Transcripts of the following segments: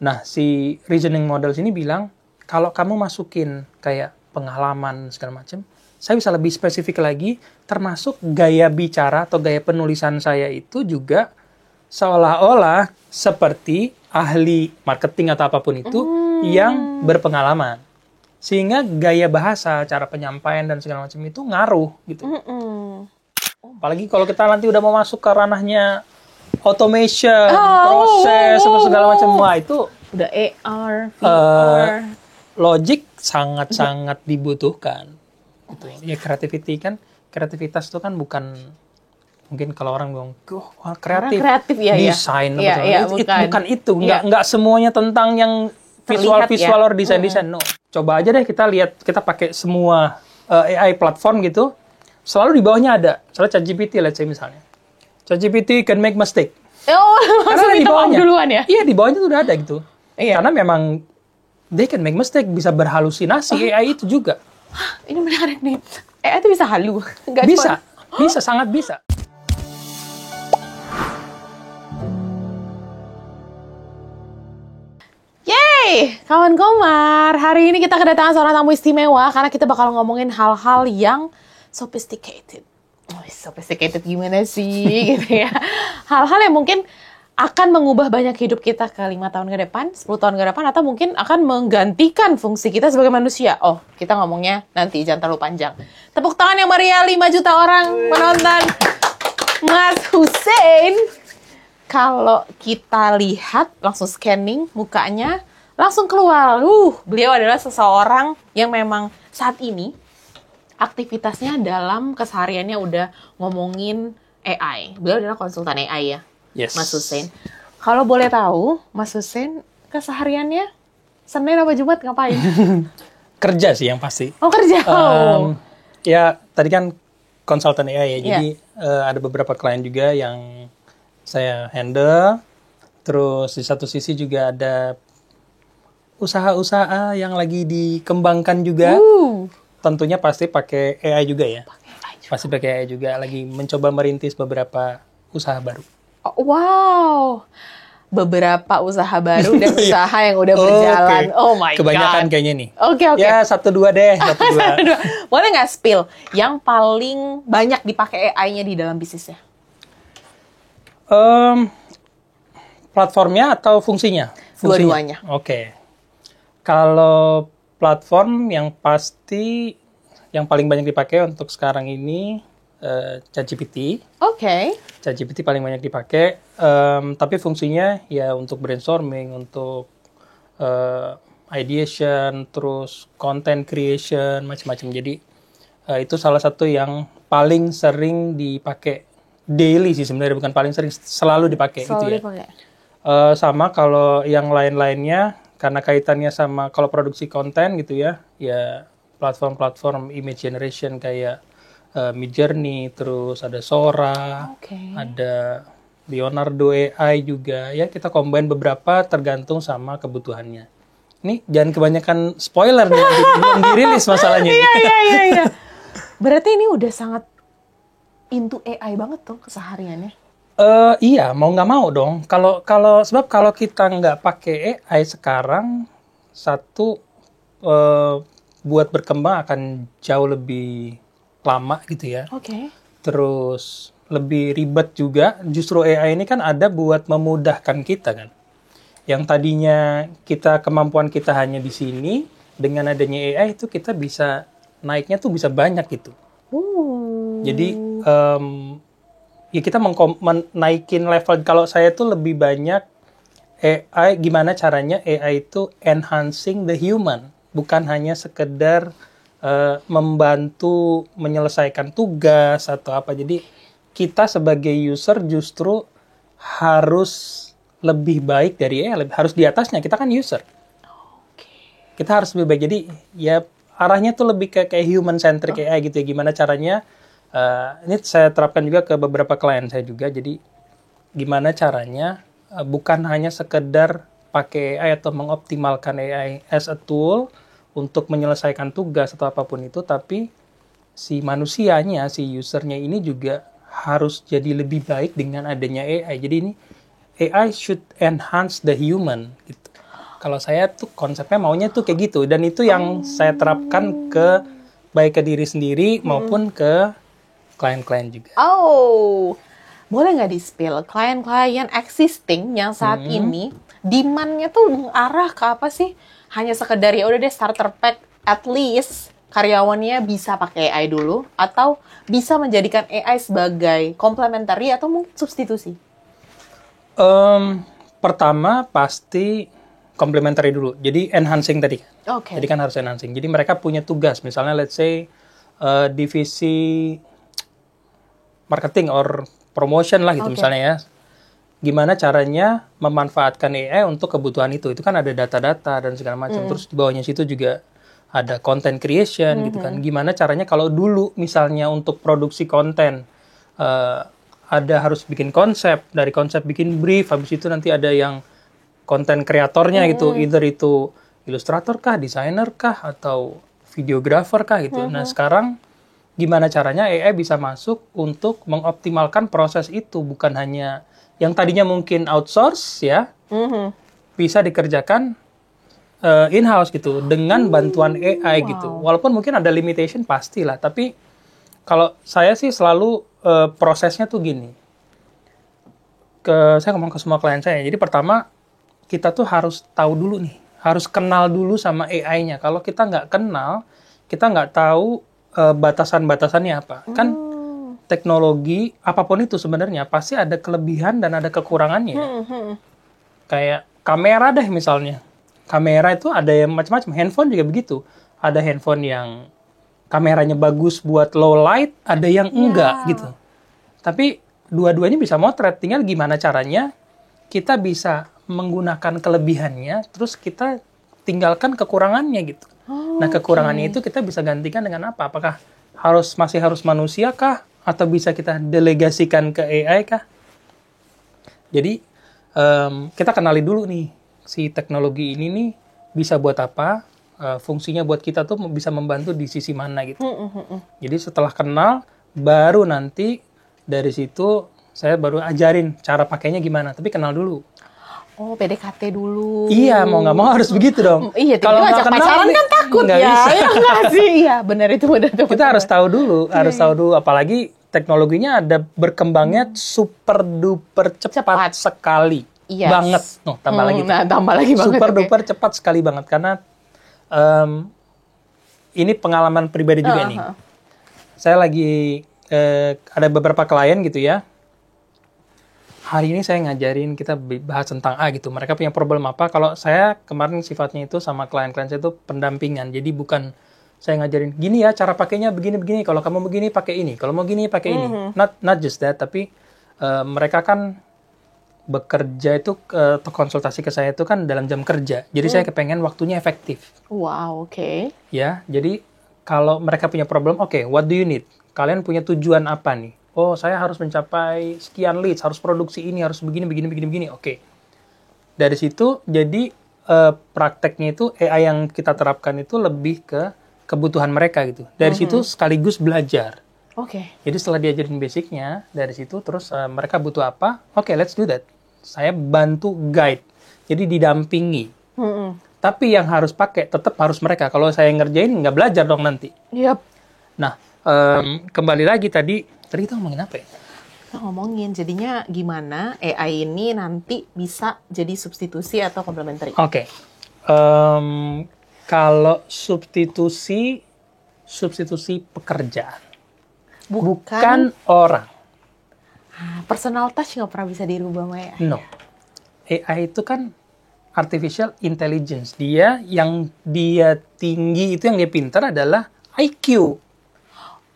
Nah, si reasoning model ini bilang, kalau kamu masukin kayak pengalaman segala macam, saya bisa lebih spesifik lagi, termasuk gaya bicara atau gaya penulisan saya itu juga seolah-olah seperti ahli marketing atau apapun itu yang berpengalaman. Sehingga gaya bahasa, cara penyampaian dan segala macam itu ngaruh gitu. Apalagi kalau kita nanti udah mau masuk ke ranahnya automation, proses, segala macam. Wah, itu udah AR, VR. Logic sangat-sangat dibutuhkan. Gitu. Ya kreativitas itu kan bukan, mungkin kalau orang bilang, kreatif ya, desain, bukan itu. Nggak semuanya tentang yang visual or desain. No. Coba aja deh kita lihat, kita pakai semua AI platform gitu, selalu di bawahnya ada. Misalnya ChatGPT, let's say misalnya. ChatGPT can make mistake. Karena di bawahnya duluan ya? Iya, di bawahnya tuh udah ada gitu. Karena memang they can make mistake, bisa berhalusinasi. AI itu juga. Ini menarik nih. AI itu bisa halu? Bisa, sangat bisa. Yeay, kawan Komar. Hari ini kita kedatangan seorang tamu istimewa karena kita bakal ngomongin hal-hal yang sophisticated. Sophisticated gimana sih gitu ya. Hal-hal yang mungkin akan mengubah banyak hidup kita ke 5 tahun ke depan, 10 tahun ke depan, atau mungkin akan menggantikan fungsi kita sebagai manusia. Oh, kita ngomongnya nanti, jangan terlalu panjang. Tepuk tangan yang meriah, 5 juta orang menonton. Mas Hussein, kalau kita lihat, langsung scanning mukanya, langsung keluar. Beliau adalah seseorang yang memang saat ini, aktivitasnya dalam kesehariannya udah ngomongin AI. Beliau adalah konsultan AI ya. Yes. Mas Hussein. Kalau boleh tahu, Mas Hussein kesehariannya Senin apa Jumat ngapain? Kerja sih yang pasti. Oh, kerja. Ya, tadi kan konsultan AI ya. Jadi ada beberapa klien juga yang saya handle. Terus di satu sisi juga ada usaha-usaha yang lagi dikembangkan juga. Tentunya pasti pakai AI juga ya. Pasti pakai AI juga. Lagi mencoba merintis beberapa usaha baru. Wow, beberapa usaha baru dan usaha yang udah berjalan. Okay. Oh my God. Kebanyakan kayaknya nih. Oke. Ya, 1-2 deh. 1-2. Boleh nggak spill yang paling banyak dipakai AI-nya di dalam bisnisnya? Platformnya atau fungsinya? Dua-duanya. Oke. Kalau platform yang pasti yang paling banyak dipakai untuk sekarang ini ChatGPT. Oke. ChatGPT paling banyak dipakai, tapi fungsinya ya untuk brainstorming, untuk ideation, terus content creation, macam-macam. Jadi itu salah satu yang paling sering dipakai daily sih sebenarnya, bukan paling sering, selalu dipakai gitu ya. Sama kalau yang lain-lainnya, karena kaitannya sama kalau produksi konten gitu ya, ya platform-platform image generation kayak Midjourney, terus ada Sora, ada Leonardo AI juga. Ya kita combine beberapa tergantung sama kebutuhannya. Ini jangan kebanyakan spoiler nih, belum dirilis masalahnya. Iya. Berarti ini udah sangat into AI banget tuh kesehariannya. Iya, mau nggak mau dong. Sebab kalau kita nggak pakai AI sekarang, buat berkembang akan jauh lebih lama gitu ya. Terus lebih ribet juga. Justru AI ini kan ada buat memudahkan kita kan. Yang tadinya kemampuan kita hanya di sini, dengan adanya AI itu kita bisa naiknya tuh bisa banyak gitu. Jadi ya kita menaikin level. Kalau saya tuh lebih banyak AI, gimana caranya AI itu enhancing the human, bukan hanya sekedar membantu menyelesaikan tugas atau apa. Jadi kita sebagai user justru harus lebih baik dari AI, harus di atasnya. Kita kan user. Kita harus lebih baik. Jadi ya arahnya tuh lebih kayak human centric AI gitu ya. Gimana caranya? Ini saya terapkan juga ke beberapa klien saya juga. Jadi gimana caranya bukan hanya sekedar pakai AI atau mengoptimalkan AI as a tool untuk menyelesaikan tugas atau apapun itu, tapi si manusianya, si usernya ini juga harus jadi lebih baik dengan adanya AI. Jadi ini AI should enhance the human gitu. Kalau saya tuh konsepnya maunya tuh kayak gitu, dan itu yang saya terapkan ke baik ke diri sendiri maupun ke klien-klien juga. Oh, boleh nggak di-spill klien-klien existing yang saat ini demand-nya tuh mengarah ke apa sih? Hanya sekedar ya udah deh starter pack, at least karyawannya bisa pakai AI dulu, atau bisa menjadikan AI sebagai complementary atau mungkin substitusi? Pertama pasti complementary dulu. Jadi enhancing tadi. Oke. Jadi kan harus enhancing. Jadi mereka punya tugas. Misalnya let's say divisi marketing or promotion lah gitu misalnya ya. Gimana caranya memanfaatkan AI untuk kebutuhan itu. Itu kan ada data-data dan segala macam. Terus di bawahnya situ juga ada content creation gitu kan. Gimana caranya kalau dulu misalnya untuk produksi konten ada harus bikin konsep, dari konsep bikin brief, habis itu nanti ada yang konten kreatornya gitu, either itu ilustrator kah, desainer kah, atau videographer kah gitu. Nah sekarang gimana caranya AI bisa masuk untuk mengoptimalkan proses itu, bukan hanya yang tadinya mungkin outsource ya, bisa dikerjakan in-house gitu, dengan bantuan AI gitu. Walaupun mungkin ada limitation pastilah, tapi kalau saya sih selalu prosesnya tuh gini. Saya ngomong ke semua klien saya, jadi pertama kita tuh harus tahu dulu nih, harus kenal dulu sama AI-nya. Kalau kita nggak kenal, kita nggak tahu batasan-batasannya apa. Kan teknologi, apapun itu sebenarnya, pasti ada kelebihan dan ada kekurangannya. Kayak kamera deh misalnya. Kamera itu ada yang macam-macam, handphone juga begitu. Ada handphone yang kameranya bagus buat low light, ada yang enggak gitu. Tapi dua-duanya bisa motret, tinggal gimana caranya kita bisa menggunakan kelebihannya, terus kita tinggalkan kekurangannya gitu. Nah, kekurangannya itu kita bisa gantikan dengan apa? Apakah masih harus manusia kah? Atau bisa kita delegasikan ke AI kah? Jadi, kita kenali dulu nih, si teknologi ini nih bisa buat apa, fungsinya buat kita tuh bisa membantu di sisi mana gitu. Jadi setelah kenal, baru nanti dari situ saya baru ajarin cara pakainya gimana, tapi kenal dulu. Oh, PDKT dulu. Iya, mau nggak mau harus begitu dong. Iya, kalau ajak pacaran kan takut nggak ya. bisa. Ya nggak sih? Iya, benar itu. Kita harus tahu dulu, apalagi teknologinya ada berkembangnya super duper cepat sekali. Yes. Banget. Tambah lagi. Nah, tambah lagi banget. Super duper cepat sekali banget, karena ini pengalaman pribadi juga nih. Saya lagi ada beberapa klien gitu ya. Hari ini saya ngajarin, kita bahas tentang A gitu. Mereka punya problem apa? Kalau saya kemarin sifatnya itu sama klien-klien saya itu pendampingan. Jadi bukan saya ngajarin, gini ya cara pakainya begini-begini. Kalau kamu begini pakai ini. Kalau mau gini pakai ini. Not just that, tapi mereka kan bekerja itu atau konsultasi ke saya itu kan dalam jam kerja. Jadi saya kepengen waktunya efektif. Wow, oke. Ya, jadi kalau mereka punya problem, oke, what do you need? Kalian punya tujuan apa nih? Oh, saya harus mencapai sekian leads, harus produksi ini, harus begini. Oke. Dari situ, jadi prakteknya itu AI yang kita terapkan itu lebih ke kebutuhan mereka gitu. Dari situ sekaligus belajar. Oke. Jadi setelah diajarin basicnya, dari situ terus mereka butuh apa? Oke, let's do that. Saya bantu guide. Jadi didampingi. Tapi yang harus pakai tetap harus mereka. Kalau saya ngerjain, nggak belajar dong nanti. Yap. Nah, kembali lagi tadi kita ngomongin apa ya? Kita ngomongin jadinya gimana AI ini nanti bisa jadi substitusi atau komplementari. Oke. Kalau substitusi pekerjaan. Bukan orang. Personal touch nggak pernah bisa dirubah sama AI. No. AI itu kan artificial intelligence. Yang dia tinggi itu, yang dia pintar adalah IQ.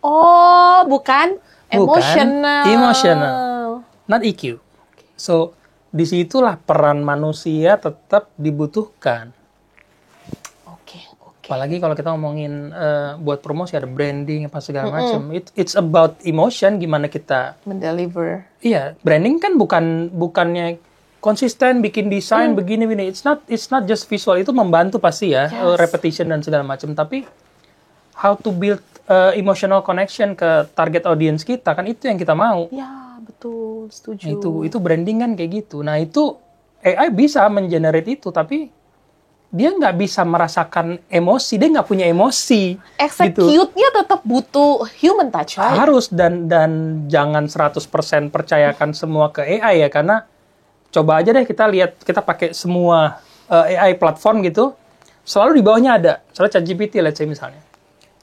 Oh, bukan emotional. Not EQ. So, disitulah peran manusia tetap dibutuhkan. Oke. Apalagi kalau kita ngomongin buat promosi, ada branding apa segala macam. It's about emotion, gimana kita mendeliver. Iya, branding kan bukannya konsisten bikin desain begini. It's not just visual, itu membantu pasti ya, repetition dan segala macam. Tapi how to build emotional connection ke target audience kita, kan itu yang kita mau. Ya, betul, setuju. Itu branding kan kayak gitu. Nah, itu AI bisa mengenerate itu, tapi dia nggak bisa merasakan emosi, dia nggak punya emosi. Execute-nya tetap butuh human touch, right? Harus, dan jangan 100% percayakan semua ke AI ya, karena coba aja deh kita lihat, kita pakai semua AI platform gitu, selalu di bawahnya ada, misalnya ChatGPT, let's say misalnya.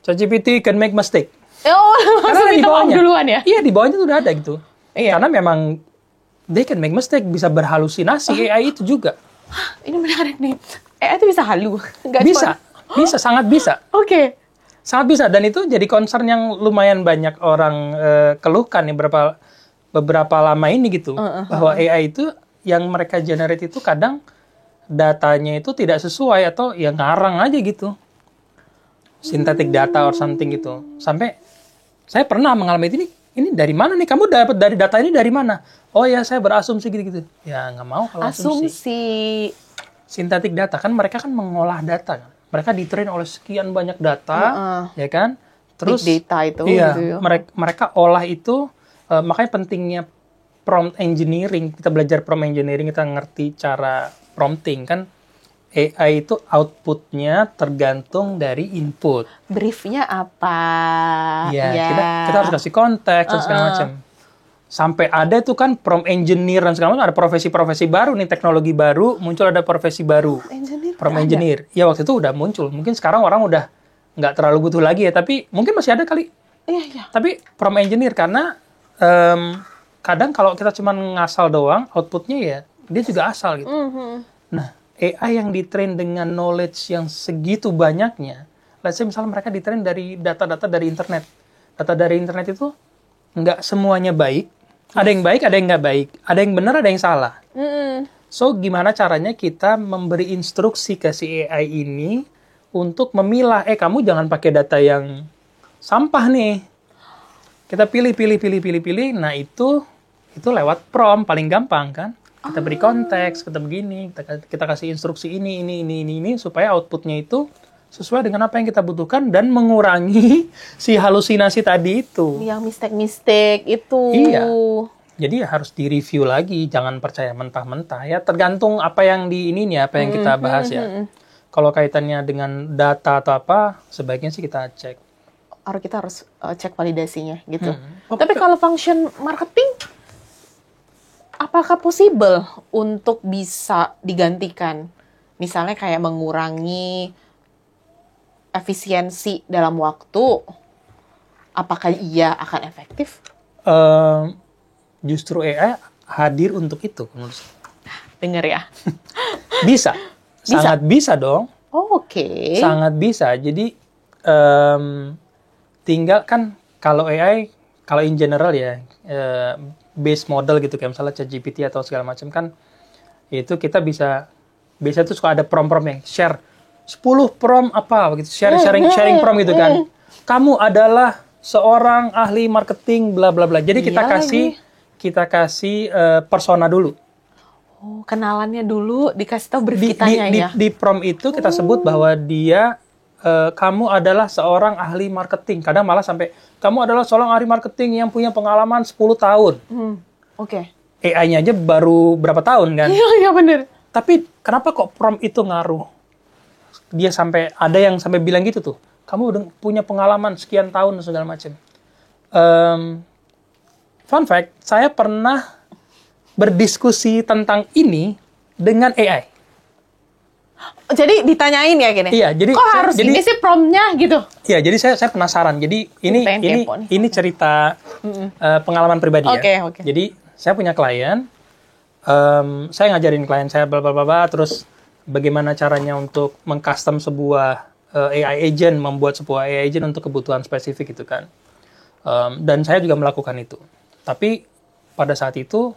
ChatGPT can make mistake. Oh, Karena langsung di bawahnya duluan ya? Iya, di bawahnya tuh udah ada gitu. Iya. Karena memang they can make mistake, bisa berhalusinasi AI itu juga. Ini menarik nih. Itu bisa halu. Nggak Bisa, bisa, sangat bisa. Oke. Sangat bisa, dan itu jadi concern yang lumayan banyak orang keluhkan nih beberapa lama ini gitu. Bahwa AI itu yang mereka generate itu kadang datanya itu tidak sesuai atau ya ngarang aja gitu. Synthetic data or something gitu. Sampai saya pernah mengalami ini dari mana nih? Kamu dapat dari data ini dari mana? Oh ya, saya berasumsi gitu-gitu. Ya nggak mau kalau asumsi. Synthetic data kan mereka kan mengolah data kan. Mereka di-train oleh sekian banyak data, ya kan? Terus big data itu iya, gitu ya. mereka olah itu, makanya pentingnya prompt engineering. Kita belajar prompt engineering, kita ngerti cara prompting kan. AI itu outputnya tergantung dari input. Briefnya apa? Ya. Kita harus kasih konteks dan segala macam. Sampai ada tuh kan prompt engineer dan segala macam, ada profesi-profesi baru nih, teknologi baru, muncul ada profesi baru. Prompt engineer. Ya waktu itu udah muncul. Mungkin sekarang orang udah nggak terlalu butuh lagi ya, tapi mungkin masih ada kali. Iya. Tapi prompt engineer karena kadang kalau kita cuma ngasal doang, outputnya ya dia juga asal gitu. Nah, AI yang ditrain dengan knowledge yang segitu banyaknya, let's say misalnya mereka ditrain dari data-data dari internet. Data dari internet itu nggak semuanya baik. Ada yang baik, ada yang nggak baik. Ada yang benar, ada yang salah. So, gimana caranya kita memberi instruksi ke si AI ini untuk memilah, kamu jangan pakai data yang sampah nih. Kita pilih. Nah, itu lewat prompt paling gampang kan? Kita beri konteks, kita begini, kita kasih instruksi ini, supaya outputnya itu sesuai dengan apa yang kita butuhkan dan mengurangi si halusinasi tadi itu. Yang mistake itu. Iya. Jadi ya harus direview lagi, jangan percaya mentah-mentah ya. Tergantung apa yang apa yang kita bahas ya. Kalau kaitannya dengan data atau apa, sebaiknya sih kita cek. Kita harus cek validasinya gitu. Tapi kalau function marketing, apakah possible untuk bisa digantikan? Misalnya kayak mengurangi efisiensi dalam waktu, apakah ia akan efektif? Justru AI hadir untuk itu menurut saya. Dengar ya. Bisa. Sangat bisa dong. Oke. Sangat bisa. Jadi tinggal kan kalau AI, kalau in general ya, base model gitu kayak misalnya ChatGPT atau segala macam kan, itu kita bisa, biasanya tuh suka ada prompt-prompt yang share 10 prompt apa gitu, sharing prompt gitu kan. Kamu adalah seorang ahli marketing bla bla bla. Jadi kita kasih persona dulu. Oh, kenalannya dulu, dikasih tahu brief kitanya ya. Di prompt itu kita sebut bahwa dia kamu adalah seorang ahli marketing. Kadang malah sampai kamu adalah seorang ahli marketing yang punya pengalaman 10 tahun. Oke. AI-nya aja baru berapa tahun kan? Iya bener. Tapi kenapa kok prompt itu ngaruh? Dia sampai ada yang sampai bilang gitu tuh. Kamu udah punya pengalaman sekian tahun dan segala macam. Fun fact, saya pernah berdiskusi tentang ini dengan AI. Jadi ditanyain ya gini. Iya, jadi kok harus ini sih promptnya gitu. Iya, jadi saya penasaran. Jadi ini cerita pengalaman pribadi ya. Oke. Jadi saya punya klien, saya ngajarin klien saya bla bla bla, terus bagaimana caranya untuk mengcustom sebuah AI agent, membuat sebuah AI agent untuk kebutuhan spesifik gitu kan. Dan saya juga melakukan itu. Tapi pada saat itu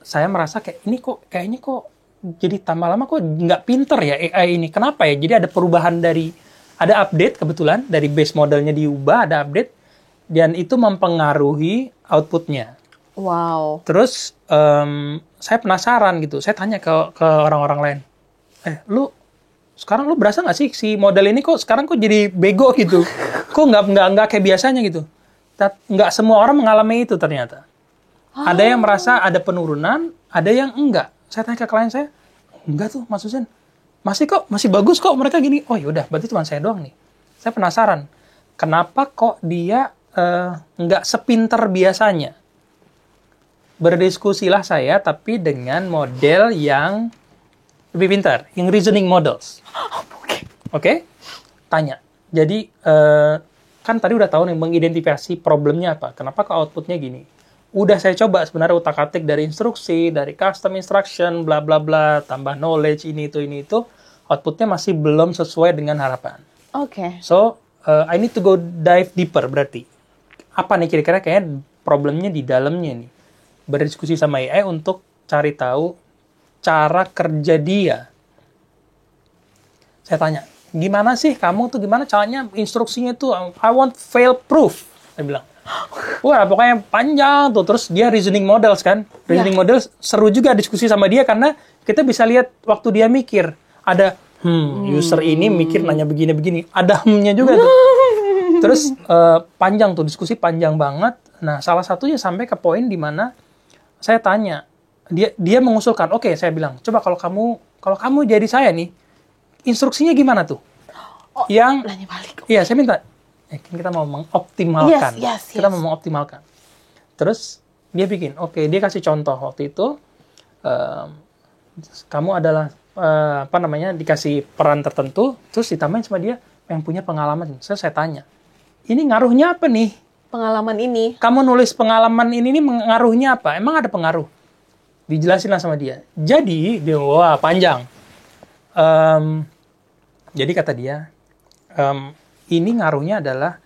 saya merasa kayaknya kok jadi tambah lama kok nggak pinter ya AI ini. Kenapa ya? Jadi ada perubahan ada update kebetulan dari base modelnya diubah, ada update dan itu mempengaruhi outputnya. Wow. Terus saya penasaran gitu. Saya tanya ke orang-orang lain. Sekarang lu berasa nggak sih si model ini kok sekarang kok jadi bego gitu? Kok nggak kayak biasanya gitu? Nggak semua orang mengalami itu ternyata. Ada yang merasa ada penurunan, ada yang enggak. Saya tanya ke klien saya, enggak tuh Mas Husen. masih bagus kok mereka gini. Oh yaudah, berarti cuma saya doang nih. Saya penasaran, kenapa kok dia nggak sepinter biasanya? Berdiskusilah saya, tapi dengan model yang lebih pintar, yang reasoning models. Oke? Tanya. Jadi, kan tadi udah tahu nih, mengidentifikasi problemnya apa. Kenapa kok outputnya gini? Udah saya coba sebenarnya utak-atik dari instruksi, dari custom instruction, bla bla bla, tambah knowledge, ini itu. Outputnya masih belum sesuai dengan harapan. Oke. So, I need to go dive deeper berarti. Apa nih kira-kira kayaknya problemnya di dalamnya nih. Berdiskusi sama AI untuk cari tahu cara kerja dia. Saya tanya, gimana sih kamu tuh, gimana caranya instruksinya tuh, I want fail proof. Saya bilang, wah pokoknya panjang tuh. Terus dia reasoning models kan. Reasoning models seru juga diskusi sama dia karena kita bisa lihat waktu dia mikir. Ada, user ini mikir nanya begini-begini. Ada nya juga tuh. Terus panjang tuh, diskusi panjang banget. Nah, salah satunya sampai ke poin di mana saya tanya, dia mengusulkan, oke, saya bilang, coba kalau kamu jadi saya nih, instruksinya gimana tuh? Oh, yang nanya balik. Iya, saya minta, kita mau mengoptimalkan. Yes. Kita mau mengoptimalkan. Terus dia bikin, dia kasih contoh waktu itu, kamu adalah dikasih peran tertentu, terus ditambahin sama dia yang punya pengalaman. Saya tanya, ini ngaruhnya apa nih? Pengalaman ini. Kamu nulis pengalaman ini ngaruhnya apa? Emang ada pengaruh? Dijelasin lah sama dia. Jadi, wah panjang. Jadi kata dia, ini ngaruhnya adalah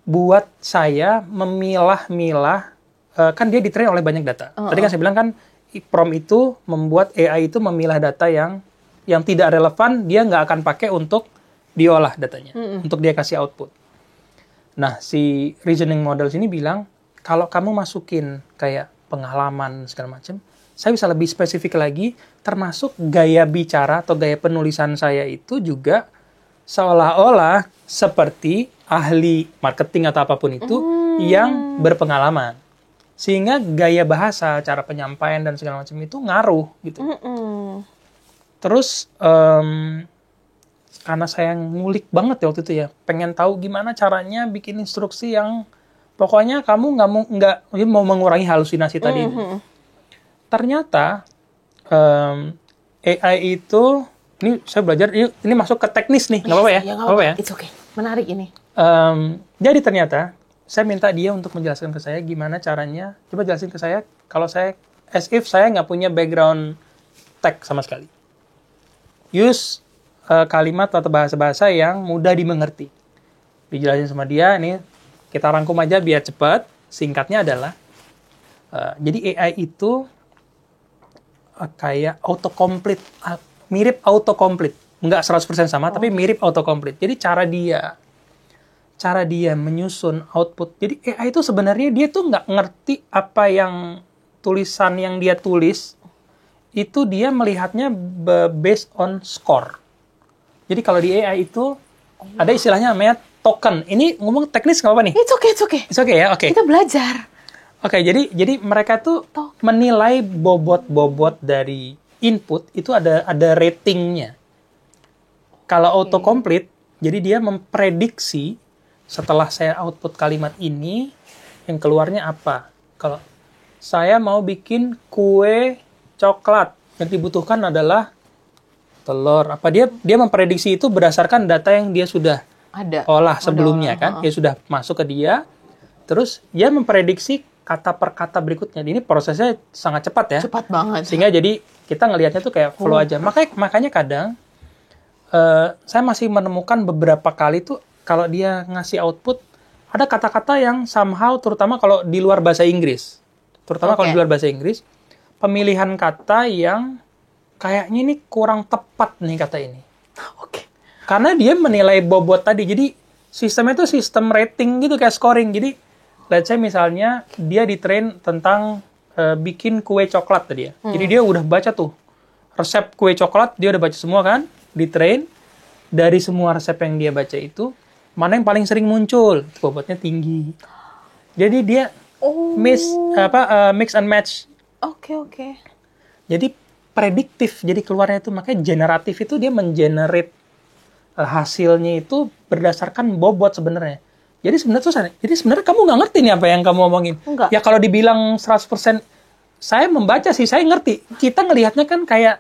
buat saya memilah-milah, kan dia di-train oleh banyak data. Tadi kan saya bilang kan, prompt itu membuat AI itu memilah data yang tidak relevan, dia nggak akan pakai untuk diolah datanya, untuk dia kasih output. Nah, si reasoning models ini bilang, kalau kamu masukin kayak pengalaman segala macam, saya bisa lebih spesifik lagi, termasuk gaya bicara atau gaya penulisan saya itu juga seolah-olah seperti ahli marketing atau apapun itu yang berpengalaman. Sehingga gaya bahasa, cara penyampaian dan segala macam itu ngaruh gitu. Terus karena saya ngulik banget ya waktu itu ya, pengen tahu gimana caranya bikin instruksi yang pokoknya kamu nggak mau mengurangi halusinasi tadi. Ternyata AI itu, ini saya belajar, ini masuk ke teknis nih, nggak apa-apa ya? Nggak apa-apa ya? It's okay, menarik ini. Jadi ternyata saya minta dia untuk menjelaskan ke saya gimana caranya. Coba jelasin ke saya kalau saya, as if saya nggak punya background tech sama sekali. Use kalimat atau bahasa-bahasa yang mudah dimengerti. Dijelasin sama dia, ini kita rangkum aja biar cepat. Singkatnya adalah, jadi AI itu kayak autocomplete, mirip autocomplete. Nggak 100% sama, tapi mirip autocomplete. Jadi cara dia menyusun output. Jadi AI itu sebenarnya dia tuh nggak ngerti apa yang tulisan yang dia tulis, itu dia melihatnya based on score. Jadi kalau di AI itu ada istilahnya namanya token. Ini ngomong teknis nggak apa nih? It's okay. It's okay ya, oke. Kita belajar. Oke, jadi mereka tuh menilai bobot dari input itu ada ratingnya. Kalau autocomplete, jadi dia memprediksi setelah saya output kalimat ini, yang keluarnya apa. Kalau saya mau bikin kue coklat, yang dibutuhkan adalah telur. Apa dia memprediksi itu berdasarkan data yang dia sudah olah sebelumnya kan? Dia sudah masuk ke dia, terus dia memprediksi kata per kata berikutnya. Ini prosesnya sangat cepat ya. Cepat banget. Sehingga jadi kita ngelihatnya tuh kayak flow aja. Makanya kadang saya masih menemukan beberapa kali tuh kalau dia ngasih output ada kata-kata yang somehow, terutama kalau di luar bahasa Inggris. Kalau di luar bahasa Inggris, pemilihan kata yang kayaknya ini kurang tepat nih kata ini. Karena dia menilai bobot tadi. Jadi sistemnya itu sistem rating gitu kayak scoring. Jadi let's say misalnya dia di-train tentang bikin kue coklat tadi ya. Jadi dia udah baca tuh resep kue coklat, dia udah baca semua kan, di-train. Dari semua resep yang dia baca itu, mana yang paling sering muncul, bobotnya tinggi. Jadi dia mix and match. Oke. Jadi prediktif. Jadi keluarnya itu makanya generatif itu dia mengenerate hasilnya itu berdasarkan bobot sebenarnya. Jadi sebenarnya kamu nggak ngerti nih apa yang kamu omongin. Enggak. Ya kalau dibilang 100% saya membaca sih, saya ngerti. Kita ngelihatnya kan kayak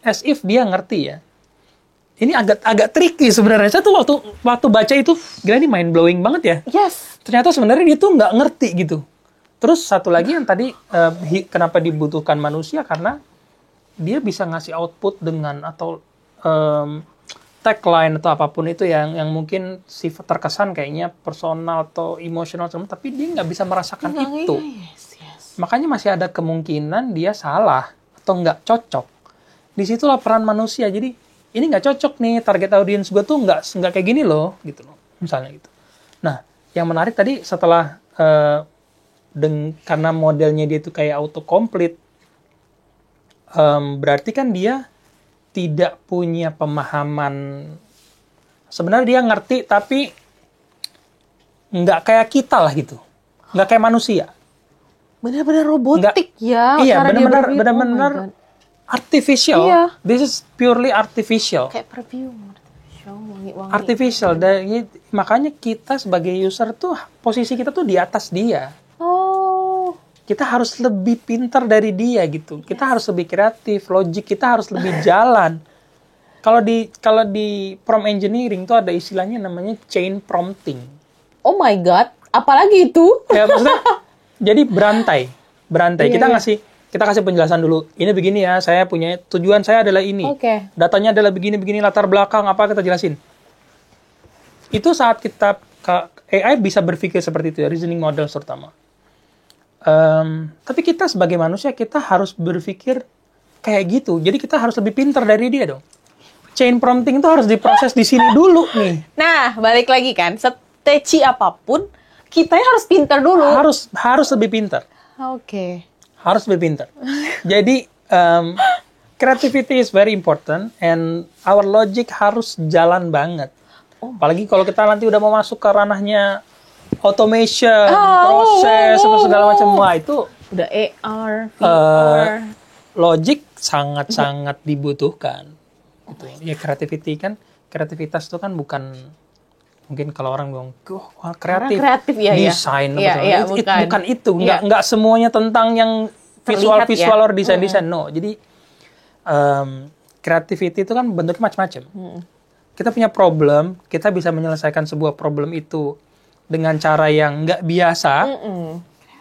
as if dia ngerti ya. Ini agak tricky sebenarnya. Saya tuh waktu baca itu, gila ini mind blowing banget ya. Yes. Ternyata sebenarnya dia tuh nggak ngerti gitu. Terus satu lagi yang tadi, kenapa dibutuhkan manusia, karena dia bisa ngasih output dengan atau tagline atau apapun itu yang mungkin sifat terkesan kayaknya personal atau emosional, tapi dia nggak bisa merasakan itu. Yes. Makanya masih ada kemungkinan dia salah atau nggak cocok. Disitulah peran manusia. Jadi ini nggak cocok nih, target audience gue tuh nggak kayak gini loh, gitu loh, misalnya gitu. Nah, yang menarik tadi setelah karena modelnya dia itu kayak autocomplete, berarti kan dia tidak punya pemahaman. Sebenarnya dia ngerti, tapi nggak kayak kita lah gitu. Nggak kayak manusia. Benar-benar robotik ya. Iya, benar-benar artificial. Iya. This is purely artificial. Kayak perfume. Wangi-wangi. Artificial. Makanya kita sebagai user tuh, posisi kita tuh di atas dia. Oh. Kita harus lebih pintar dari dia gitu. Kita harus lebih kreatif, logik kita harus lebih jalan. Kalau di prompt engineering tuh ada istilahnya namanya chain prompting. Oh my god, apalagi itu? Ya maksudnya jadi berantai. Iya, Kita kasih penjelasan dulu. Ini begini ya, saya punya tujuan saya adalah ini. Oke. Datanya adalah begini, latar belakang apa kita jelasin. Itu saat AI bisa berpikir seperti itu ya, reasoning model terutama. Tapi kita sebagai manusia, kita harus berpikir kayak gitu. Jadi kita harus lebih pintar dari dia dong. Chain prompting itu harus diproses di sini dulu nih. Nah, balik lagi kan, seteci apapun, kita harus pintar dulu. Harus lebih pintar. Oke. Harus lebih pintar. Jadi, creativity is very important and our logic harus jalan banget. Apalagi kalau kita nanti udah mau masuk ke ranahnya automation, proses, segala macam. Wah, itu udah AR, VR. Logic sangat-sangat dibutuhkan. Gitu. Ya kreativitas itu kan bukan, mungkin kalau orang bilang, kreatif ya, desain, bukan itu. Iya. Nggak semuanya tentang yang visual ya. or desain. No, jadi creativity itu kan bentuknya macam-macam. Kita punya problem, kita bisa menyelesaikan sebuah problem itu dengan cara yang nggak biasa.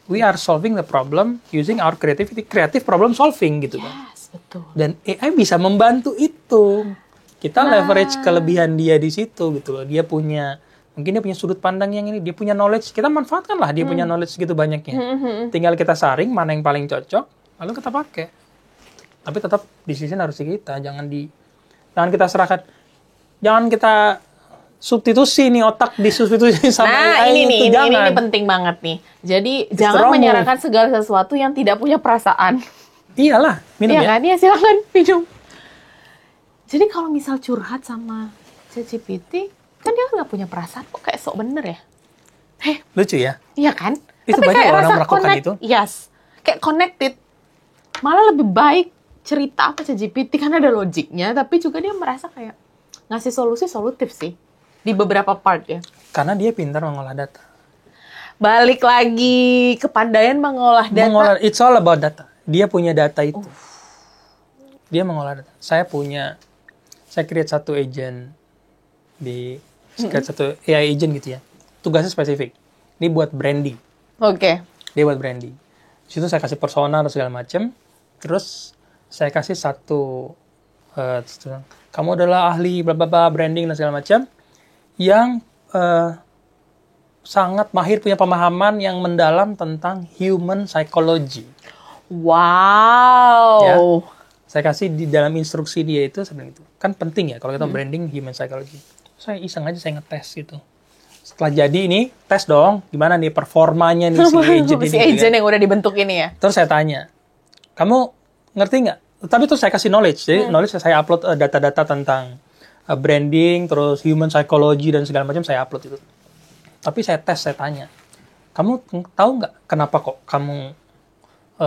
We are solving the problem using our creativity, creative problem solving gitu kan. Yes, betul. Dan AI bisa membantu itu. Kita leverage kelebihan dia di situ gitu loh. Mungkin dia punya sudut pandang yang ini, dia punya knowledge, kita manfaatkan lah dia punya knowledge segitu banyaknya. Tinggal kita saring mana yang paling cocok, lalu kita pakai. Tapi tetap decision harus di kita, jangan kita serahkan. Jangan kita substitusi nih, otak disubstitusi sama AI. Ini penting banget nih. Jadi jangan menyerahkan segala sesuatu yang tidak punya perasaan. Iyalah, minum ya. Kan? Ya silakan minum. Jadi kalau misal curhat sama ChatGPT, kan dia nggak punya perasaan, kok kayak sok bener ya? Lucu ya? Iya kan? Itu tapi banyak kayak orang melakukan itu. Yes, kayak connected. Malah lebih baik cerita ke ChatGPT karena ada logiknya, tapi juga dia merasa kayak ngasih solusi solutif sih di beberapa part ya. Karena dia pintar mengolah data. Balik lagi kepandaian mengolah data. It's all about data. Dia punya data itu. Dia mengolah data. Saya create satu agent satu AI agent gitu ya. Tugasnya spesifik. Ini buat branding. Oke. Dia buat branding. Di situ saya kasih persona atau segala macam. Terus saya kasih satu kamu adalah ahli bla bla bla branding dan segala macam yang sangat mahir, punya pemahaman yang mendalam tentang human psychology. Wow. Ya, saya kasih di dalam instruksi dia itu sebenarnya itu kan penting ya kalau kita branding human psychology. Saya iseng aja, saya ngetes gitu. Setelah jadi ini tes dong, gimana nih performanya nih si agent ini. Si agent yang udah dibentuk ini ya. Terus saya tanya, kamu ngerti nggak? Tapi terus saya kasih knowledge, jadi knowledge saya upload data-data tentang branding, terus human psychology dan segala macam saya upload itu. Tapi saya tes, saya tanya, kamu tahu nggak kenapa kok kamu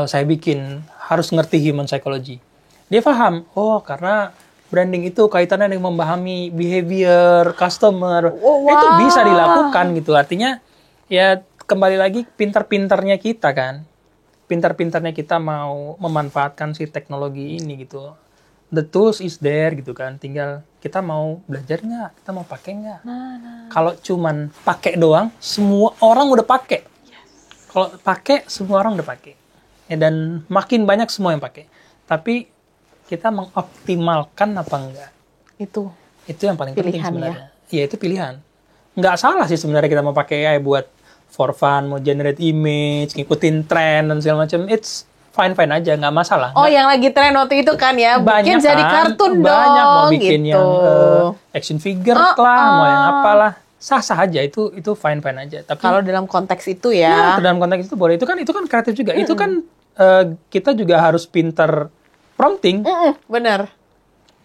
saya bikin harus ngerti human psychology? Dia paham, oh karena branding itu kaitannya dengan memahami behavior customer. Oh, wow. Itu bisa dilakukan gitu. Artinya ya kembali lagi pintar-pintarnya kita kan. Pintar-pintarnya kita mau memanfaatkan si teknologi ini gitu. The tools is there gitu kan. Tinggal kita mau belajar nggak? Kita mau pakai nggak? Kalau cuman pakai doang, semua orang udah pakai. Kalau pakai, semua orang udah pakai. Ya, dan makin banyak semua yang pakai. Tapi kita mengoptimalkan apa enggak? Itu yang paling penting pilihan sebenarnya. Ya itu pilihan. Nggak salah sih sebenarnya kita mau pakai AI buat for fun, mau generate image, ngikutin tren dan segala macam. It's fine aja, nggak masalah. Oh, yang lagi tren waktu itu kan ya, bikin jadi kartun banyak, dong. mau bikin gitu. yang action figure lah, mau yang apalah. Sah-sah aja, itu fine aja. Tapi Kalau dalam konteks itu ya. dalam konteks itu boleh. Itu kan kreatif juga. Itu kan kita juga harus pinter prompting. Bener.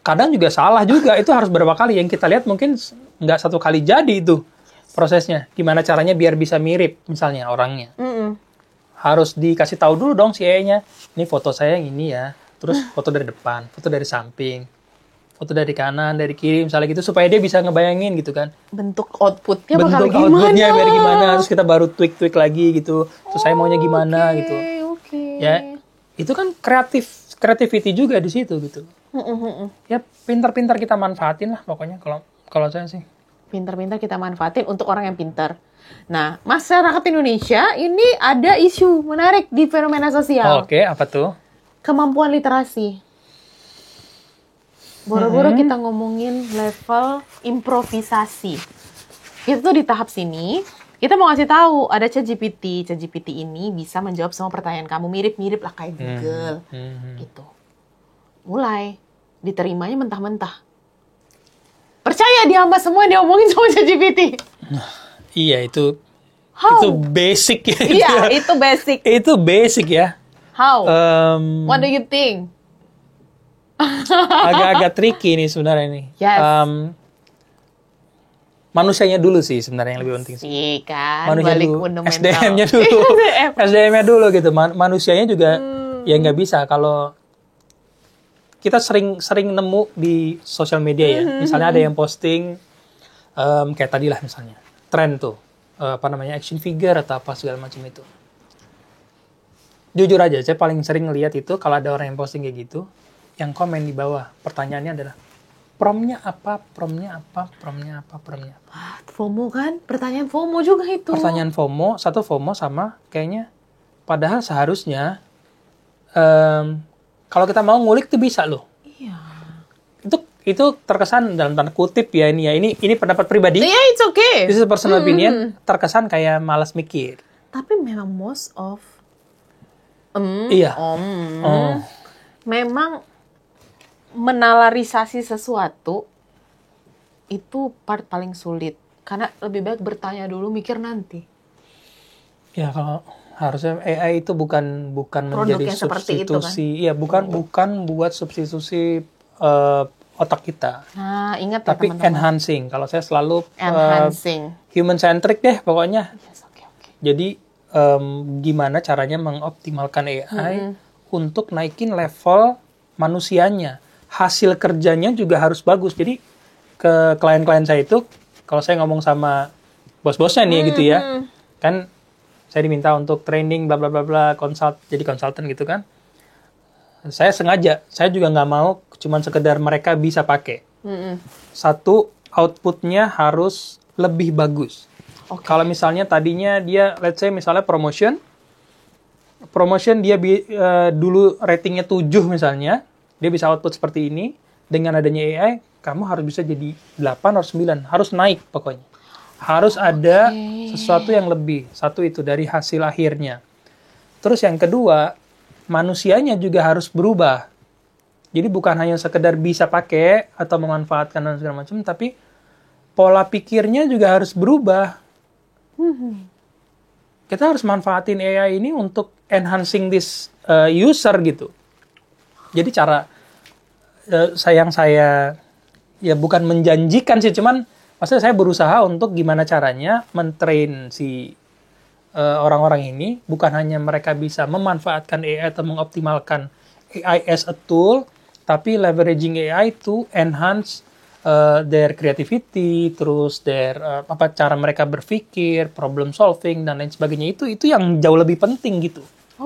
Kadang juga salah juga. Itu harus berapa kali. Yang kita lihat mungkin nggak satu kali jadi itu prosesnya. Gimana caranya biar bisa mirip misalnya orangnya. Harus dikasih tahu dulu dong si AI-nya. Ini foto saya yang ini ya. Terus foto dari depan, foto dari samping, foto dari kanan, dari kiri misalnya gitu. Supaya dia bisa ngebayangin gitu kan. Bentuk outputnya bakal gimana. Outputnya biar gimana. Terus kita baru tweak lagi gitu. Terus saya maunya gimana gitu. Ya, itu kan creativity juga di situ gitu. Ya pintar-pintar kita manfaatin lah pokoknya kalau saya sih. Pintar-pintar kita manfaatin untuk orang yang pintar. Nah, masyarakat Indonesia ini ada isu menarik di fenomena sosial. Oke, apa tuh? Kemampuan literasi. Boro-boro kita ngomongin level improvisasi. Itu tuh di tahap sini, kita mau ngasih tahu ada ChatGPT. ChatGPT ini bisa menjawab semua pertanyaan kamu, mirip-mirip lah kayak Google. Gitu. Mulai diterimanya mentah-mentah. Percaya dia hamba semua yang diomongin sama ChatGPT. Iya, itu basic ya. Iya, itu basic. Itu basic ya. How? What do you think? Agak-agak tricky nih sebenarnya nih. Yes. Manusianya dulu sih sebenarnya yang lebih penting sih. Iya kan, Manusia balik dulu. fundamental. SDM-nya dulu. SDM-nya dulu gitu. Manusianya juga ya nggak bisa kalau kita sering nemu di sosial media ya. Misalnya ada yang posting kayak tadi lah misalnya. Tren tuh. Action figure atau apa segala macam itu. Jujur aja, saya paling sering ngeliat itu kalau ada orang yang posting kayak gitu, yang komen di bawah, pertanyaannya adalah, promnya apa? FOMO kan? Pertanyaan FOMO juga itu. Pertanyaan FOMO, satu FOMO sama kayaknya, padahal seharusnya, kalau kita mau ngulik tuh bisa loh. Iya. Itu terkesan dalam tanda kutip ya ini ya. Ini pendapat pribadi. Iya, it's okay. This is personal opinion. Terkesan kayak malas mikir. Tapi memang most of iya. Memang menalarisasi sesuatu itu part paling sulit. Karena lebih baik bertanya dulu, mikir nanti. Ya kalau harusnya AI itu bukan menjadi substitusi. Iya, bukan buat substitusi otak kita. Nah, ingat tapi ya teman-teman. enhancing. Kalau saya selalu enhancing. Human centric deh pokoknya. Yes, okay. Jadi gimana caranya mengoptimalkan AI untuk naikin level manusianya. Hasil kerjanya juga harus bagus. Jadi ke klien-klien saya itu, kalau saya ngomong sama bos-bosnya nih gitu ya, kan saya diminta untuk training bla bla bla bla, jadi konsultan gitu kan. Saya sengaja, saya juga nggak mau cuman sekedar mereka bisa pakai. Satu, outputnya harus lebih bagus. Okay. Kalau misalnya tadinya dia, let's say misalnya promotion dia dulu ratingnya 7 misalnya, dia bisa output seperti ini, dengan adanya AI, kamu harus bisa jadi 8 atau 9, harus naik pokoknya. Harus ada sesuatu yang lebih, satu itu dari hasil akhirnya. Terus yang kedua, manusianya juga harus berubah. Jadi bukan hanya sekedar bisa pakai atau memanfaatkan dan segala macam, tapi pola pikirnya juga harus berubah. Kita harus manfaatin AI ini untuk enhancing this user gitu. Jadi cara saya ya bukan menjanjikan sih, cuman maksudnya saya berusaha untuk gimana caranya mentrain si orang-orang ini, bukan hanya mereka bisa memanfaatkan AI atau mengoptimalkan AI as a tool, tapi leveraging AI to enhance their creativity, terus their cara mereka berpikir, problem solving dan lain sebagainya, itu yang jauh lebih penting gitu.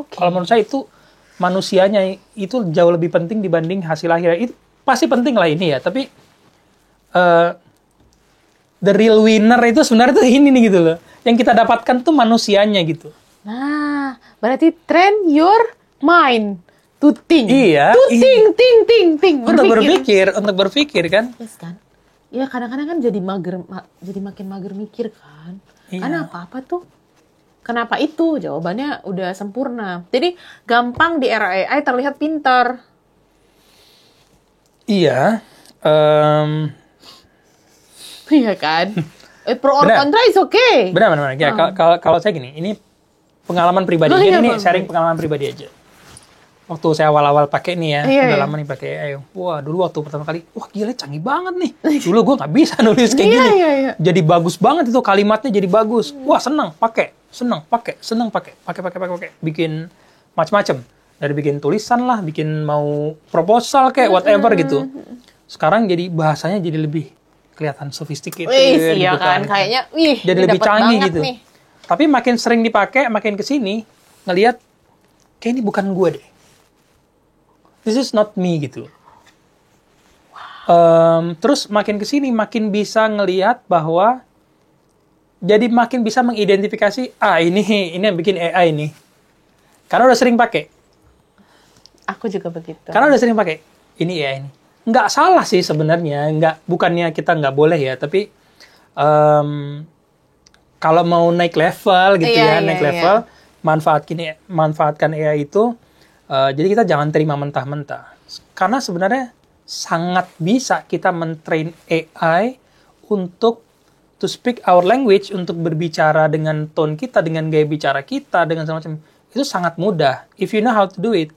Kalau menurut saya itu manusianya itu jauh lebih penting dibanding hasil akhirnya. Itu pasti penting lah ini ya, tapi the real winner itu sebenarnya tuh ini nih gitu loh. Yang kita dapatkan tuh manusianya gitu. Nah, berarti train your mind to think. Iya. To think. Untuk berpikir kan. Yes kan? Ya kadang-kadang kan jadi makin mager mikir kan. Iya. Karena apa tuh? Kenapa itu? Jawabannya udah sempurna. Jadi gampang di era AI terlihat pintar. Iya. Iya kan? Pro or kontra is okay. Benar. Ya, kalau saya gini, ini pengalaman pribadi. Ini sharing pengalaman pribadi aja. Waktu saya awal-awal pakai nih ya, udah lama nih pakai AI. Wah, dulu waktu pertama kali, wah gila canggih banget nih. Dulu gue nggak bisa nulis kayak gini. Jadi bagus banget itu kalimatnya, jadi bagus. Wah senang pakai. Bikin macam-macam. Dari bikin tulisan lah, bikin mau proposal kayak whatever gitu. Sekarang jadi bahasanya jadi lebih kelihatan sophisticated. Iya gitu kan, kayaknya jadi lebih canggih gitu. Nih. Tapi makin sering dipakai, makin kesini ngelihat kayak ini bukan gue deh. This is not me gitu. Terus makin kesini makin bisa ngelihat bahwa jadi makin bisa mengidentifikasi ini yang bikin AI nih. Karena udah sering pakai. Aku juga begitu. Karena udah sering pakai. Ini AI ini. Nggak salah sih sebenarnya. Bukannya kita nggak boleh ya. Tapi kalau mau naik level gitu naik level, manfaatkan AI itu. Jadi kita jangan terima mentah-mentah. Karena sebenarnya sangat bisa kita mentrain AI untuk to speak our language, untuk berbicara dengan tone kita, dengan gaya bicara kita, dengan semacam. Itu sangat mudah. If you know how to do it,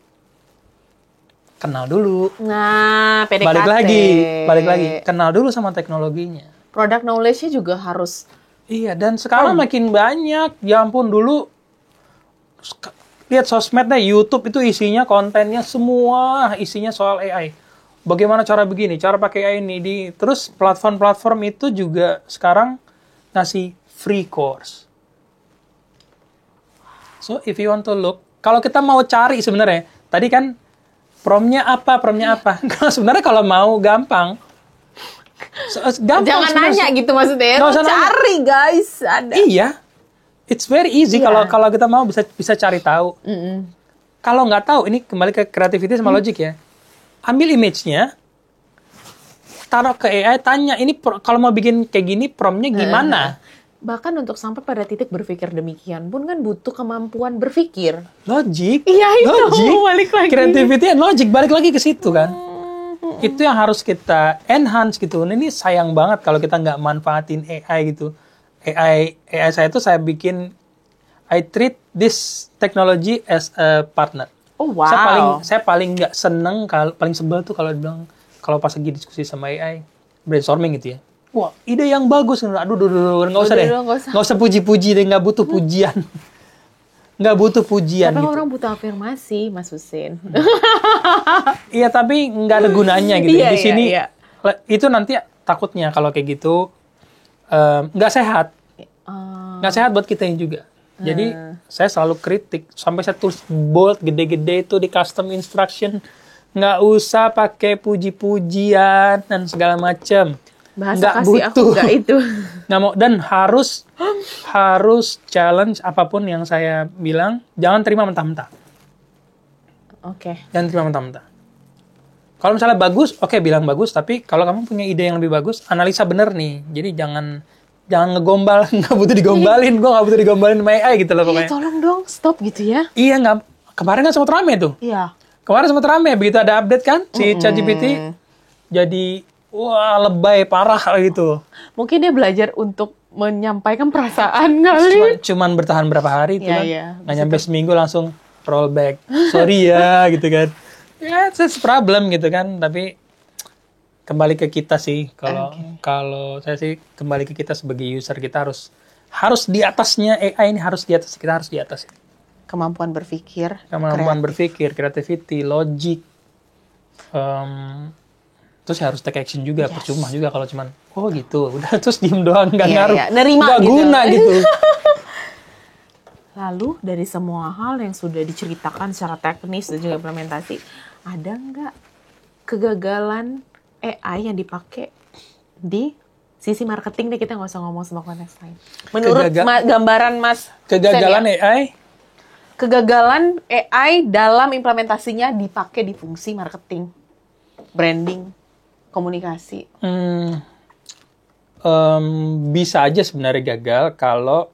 kenal dulu. Nah, PDKT. Balik lagi. Kenal dulu sama teknologinya. Product knowledge-nya juga harus. Iya, dan sekarang makin banyak. Ya ampun, dulu lihat sosmednya, YouTube itu isinya kontennya semua isinya soal AI. Bagaimana cara begini, cara pakai AI ini. Terus platform-platform itu juga sekarang ngasih free course. So if you want to look, kalau kita mau cari sebenarnya, tadi kan promnya apa? Kalau sebenarnya kalau mau gampang. Jangan nanya gitu maksudnya. Cari guys, ada. Iya. It's very easy kalau kita mau bisa cari tahu. Kalau nggak tahu, ini kembali ke creativity sama logic ya. Ambil image-nya, taruh ke AI, tanya ini kalau mau bikin kayak gini prompt-nya gimana? Bahkan untuk sampai pada titik berpikir demikian pun kan butuh kemampuan berpikir. Logic. Iya itu. Logic. Balik lagi. Creativity and logic balik lagi ke situ kan. Itu yang harus kita enhance gitu. Ini sayang banget kalau kita nggak manfaatin AI gitu. AI saya itu saya bikin, I treat this technology as a partner. Oh wow. Saya paling nggak seneng, paling sebel tuh kalau dibilang, kalau pas lagi diskusi sama AI, brainstorming gitu ya. Wah, ide yang bagus. Aduh, nggak usah deh. Nggak usah puji-puji deh, nggak butuh pujian. Nggak butuh pujian. Tapi gitu. orang butuh afirmasi, Mas Husin. Iya, tapi nggak ada gunanya gitu. Di sini, itu nanti takutnya kalau kayak gitu, nggak sehat. Nggak sehat buat kita juga. Jadi saya selalu kritik, sampai saya tulis bold gede-gede itu di custom instruction, nggak usah pakai puji-pujian dan segala macam. Bahasa nggak kasih butuh. aku nggak itu. Nggak mau, dan harus challenge apapun yang saya bilang, jangan terima mentah-mentah. Oke. Jangan terima mentah-mentah. Kalau misalnya bagus, oke, bilang bagus, tapi kalau kamu punya ide yang lebih bagus, analisa bener nih. Jadi jangan ngegombal, nggak butuh digombalin. Gue nggak butuh digombalin sama AI gitu loh pokoknya. Tolong dong, stop gitu ya. Iya, kemarin kan sempat rame tuh. Iya. Kemarin sempat rame, begitu ada update kan, si ChatGPT jadi, wah lebay, parah gitu. Mungkin dia belajar untuk menyampaikan perasaan kali. Cuman bertahan berapa hari itu kan. Nggak nyampe seminggu langsung rollback. Sorry ya, gitu kan. Ya, it's problem gitu kan, tapi kembali ke kita sih, kalau saya sih kembali ke kita sebagai user, kita harus di atasnya AI ini, kita harus di atas. Kemampuan berpikir, berpikir, creativity, logic, Terus ya harus take action juga, percuma juga kalau cuman gitu, udah terus diem doang nggak ngaruh, nerima nggak gitu. guna gitu. Lalu dari semua hal yang sudah diceritakan secara teknis dan juga implementasi, ada nggak kegagalan AI yang dipakai di sisi marketing deh, kita nggak usah ngomong semua konteks lain. Menurut gambaran Mas Kegagalan Sam, AI? Kegagalan AI dalam implementasinya dipakai di fungsi marketing, branding, komunikasi. Bisa aja sebenarnya gagal kalau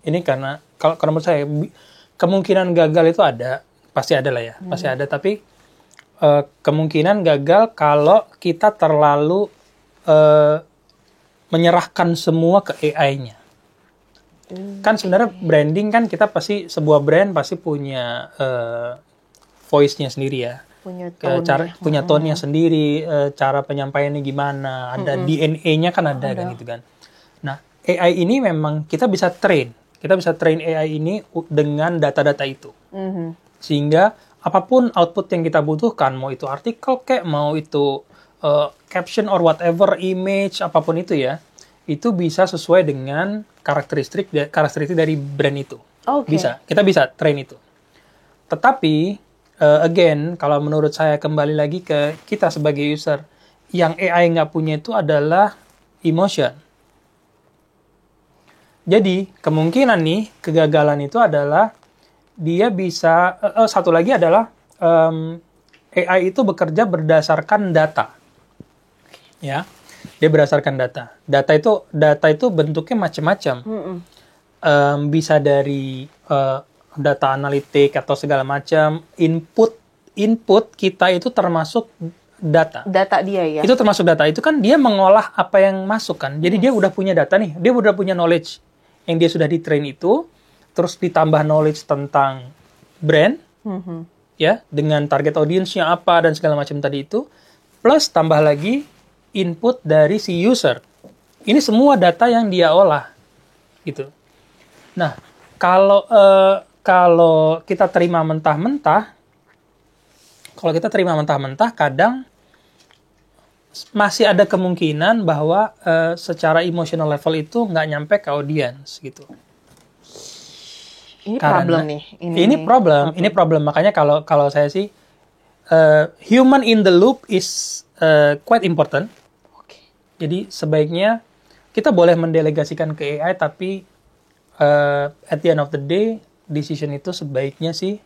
ini karena kalau menurut saya kemungkinan gagal itu ada, pasti ada lah ya, pasti ada. Tapi kemungkinan gagal kalau kita terlalu menyerahkan semua ke AI-nya. Kan sebenarnya branding kan kita pasti, sebuah brand pasti punya voice-nya sendiri ya. Punya tone-nya sendiri, cara penyampaiannya gimana, ada DNA-nya kan ada kan gitu kan. Nah, AI ini memang kita bisa train AI ini dengan data-data itu. Sehingga apapun output yang kita butuhkan, mau itu artikel kayak, mau itu caption or whatever, image, apapun itu ya, itu bisa sesuai dengan karakteristik dari brand itu. Bisa, kita bisa train itu. Tetapi again, kalau menurut saya kembali lagi ke kita sebagai user, yang AI nggak punya itu adalah emotion. Jadi kemungkinan nih kegagalan itu adalah dia bisa satu lagi adalah AI itu bekerja berdasarkan data, ya. Dia berdasarkan data. Data itu bentuknya macam-macam. Bisa dari data analitik atau segala macam. Input kita itu termasuk data. Data dia ya. Itu termasuk data. Itu kan dia mengolah apa yang masuk kan. Jadi dia udah punya data nih. Dia udah punya knowledge yang dia sudah di-train itu. Terus ditambah knowledge tentang brand, ya, dengan target audience-nya apa dan segala macam tadi itu. Plus tambah lagi input dari si user. Ini semua data yang dia olah, gitu. Nah, kalau kita terima mentah-mentah, kadang masih ada kemungkinan bahwa secara emotional level itu nggak nyampe ke audience, gitu. Ini problem nih. Ini problem. Makanya kalau saya sih human in the loop is quite important. Jadi sebaiknya kita boleh mendelegasikan ke AI, tapi at the end of the day, decision itu sebaiknya sih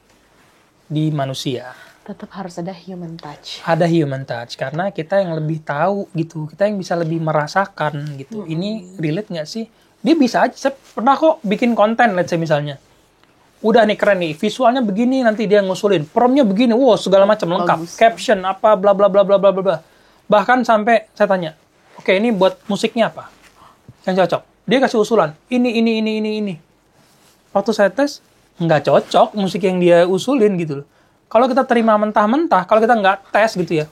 di manusia. Tetap harus ada human touch. Ada human touch, karena kita yang lebih tahu gitu, kita yang bisa lebih merasakan gitu. Ini relate nggak sih? Dia bisa aja. Saya pernah kok bikin konten, let's say misalnya. Udah nih keren nih, visualnya begini, nanti dia ngusulin, promnya begini, wow segala macam lengkap, caption apa, bla bla bla bla bla bla bla. Bahkan sampai saya tanya, oke, ini buat musiknya apa yang cocok? Dia kasih usulan, ini. Waktu saya tes, nggak cocok musik yang dia usulin gitu loh. Kalau kita terima mentah-mentah, kalau kita nggak tes gitu ya,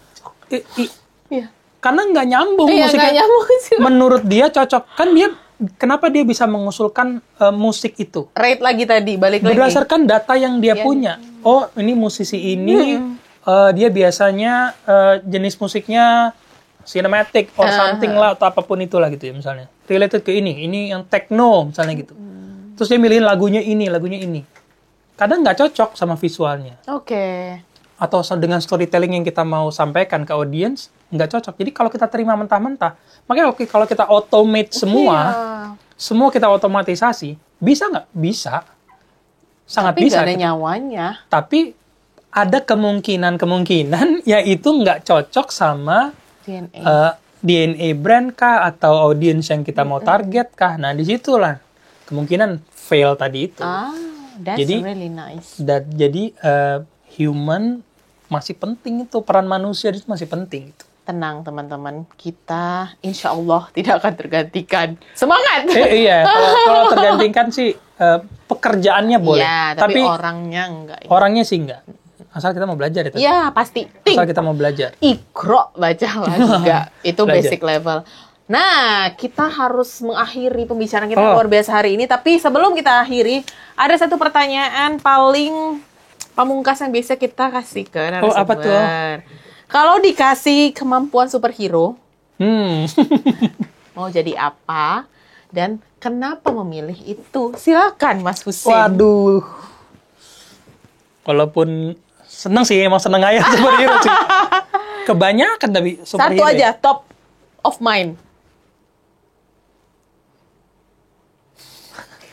karena nggak nyambung musiknya. Nggak nyambung sih. Menurut dia cocok, kan dia kenapa dia bisa mengusulkan musik itu? Rate lagi tadi, balik lagi. Berdasarkan data yang dia punya. Oh, ini musisi ini, dia biasanya jenis musiknya cinematic or something lah, atau apapun itulah gitu ya misalnya. Related ke ini yang techno misalnya gitu. Terus dia milihin lagunya ini. Kadang nggak cocok sama visualnya. Atau dengan storytelling yang kita mau sampaikan ke audience, nggak cocok. Jadi kalau kita terima mentah-mentah, makanya kalau kita automate semua kita otomatisasi, bisa nggak? Bisa. Sangat bisa. Tapi nggak ada nyawanya. Tapi ada kemungkinan yaitu nggak cocok sama DNA brand kah, atau audience yang kita mau target kah. Nah, disitulah kemungkinan fail tadi itu. That's really nice. Jadi human masih penting itu, peran manusia itu masih penting itu. Tenang teman-teman, kita insya Allah tidak akan tergantikan. Semangat! Iya, kalau tergantikan sih pekerjaannya boleh. Ya, tapi orangnya enggak. Orangnya sih enggak. Asal kita mau belajar itu. Iya, pasti. Asal kita mau belajar. Iqra bacalah juga. Itu basic level. Nah, kita harus mengakhiri pembicaraan kita luar biasa hari ini. Tapi sebelum kita akhiri, ada satu pertanyaan paling pamungkas yang biasa kita kasih ke Oh, apa tuh? narasumber. Kalau dikasih kemampuan superhero, mau jadi apa dan kenapa memilih itu? Silakan Mas Husin. Waduh. Walaupun seneng sih, emang seneng aja superhero sih. Kebanyakan tapi superhero. Satu aja, top of mind.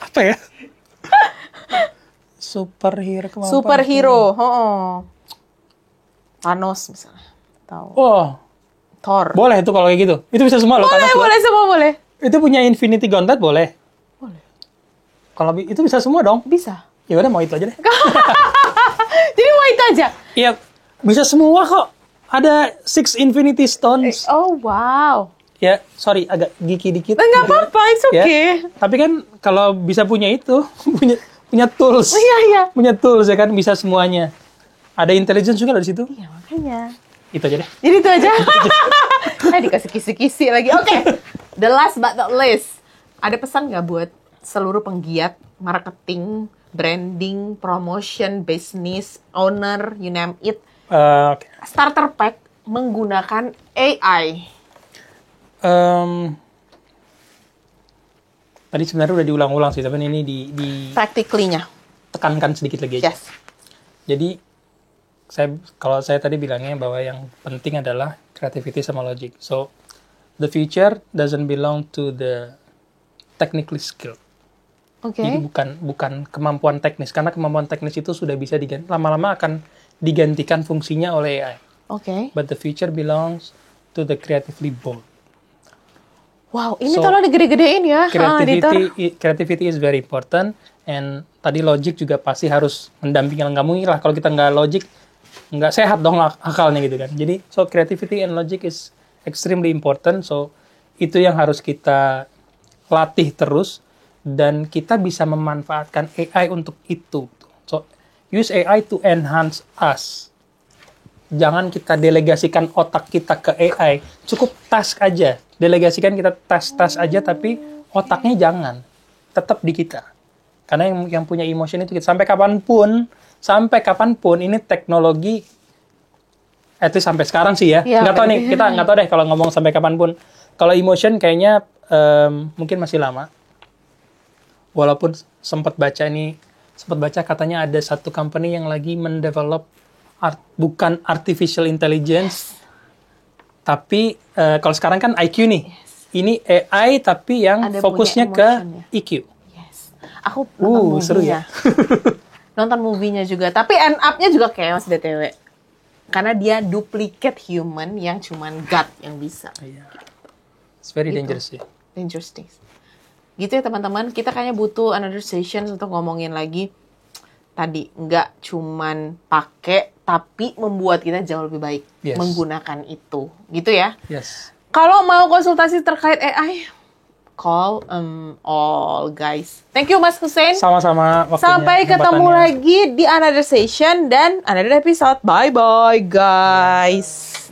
Apa ya? Superhero kemampuan. Superhero, Thanos misalnya. Tahu. Oh, Thor. boleh itu kalau kayak gitu. Itu bisa semua loh. Boleh, Thanos, boleh semua boleh. Itu punya Infinity Gauntlet boleh. Boleh. Kalau itu bisa semua dong. Bisa. Ya udah mau itu aja deh. Jadi mau itu aja. Iya, bisa semua kok. Ada 6 Infinity Stones. Oh, wow. Ya, sorry agak geeky dikit. Nggak apa-apa, it's Ya. okay. Tapi kan kalau bisa punya itu, punya tools. Iya. Punya tools ya kan bisa semuanya. Ada intelligence juga dari situ. Iya, makanya. Itu aja deh. Jadi itu aja. Dikasih kisi-kisi lagi. Oke. The last but not least. Ada pesan nggak buat seluruh penggiat marketing, branding, promotion, business, owner, you name it. Oke. Starter pack menggunakan AI. Tadi sebenarnya udah diulang-ulang sih, tapi ini Practically-nya. ditekankan sedikit lagi aja. Yes. Jadi kalau saya tadi bilangnya bahwa yang penting adalah creativity sama logic. So the future doesn't belong to the technically skilled. Oke. Jadi bukan kemampuan teknis, karena kemampuan teknis itu sudah bisa lama-lama akan digantikan fungsinya oleh AI. Oke. But the future belongs to the creatively bold. Wow, ini So, tolong digede-gedein ya, editor. Creativity is very important, and tadi logic juga pasti harus mendampingi. Nggak mungkin lah kalau kita nggak logic, nggak sehat dong akalnya gitu kan. Jadi, so creativity and logic is extremely important. So, itu yang harus kita latih terus, dan kita bisa memanfaatkan AI untuk itu. So, use AI to enhance us. Jangan kita delegasikan otak kita ke AI. Cukup task aja. Delegasikan kita task aja, tapi otaknya jangan. Tetap di kita. Karena yang punya emotion itu kita. Sampai kapanpun ini teknologi, at least sampai sekarang sih ya. Nggak tahu nih, kita nggak tahu deh kalau ngomong sampai kapanpun. Kalau emotion kayaknya mungkin masih lama. Walaupun sempat baca katanya ada satu company yang lagi mendevelop bukan artificial intelligence, tapi kalau sekarang kan IQ nih. Ini AI tapi yang Ada fokusnya ke EQ. Yes. Aku nonton seru ya. Nonton movie-nya juga, tapi end up-nya juga kayak Mas BTW. Karena dia duplicate human yang cuman God yang bisa. Yeah. It's very dangerous sih. Dangerous things. Gitu ya teman-teman, kita kayaknya butuh another session untuk ngomongin lagi tadi, nggak cuman pakai tapi membuat kita jauh lebih baik menggunakan itu, gitu ya. Yes. Kalau mau konsultasi terkait AI, call all guys. Thank you Mas Husin. Sama-sama. Sampai ketemu lagi di another session dan another episode. Bye bye guys.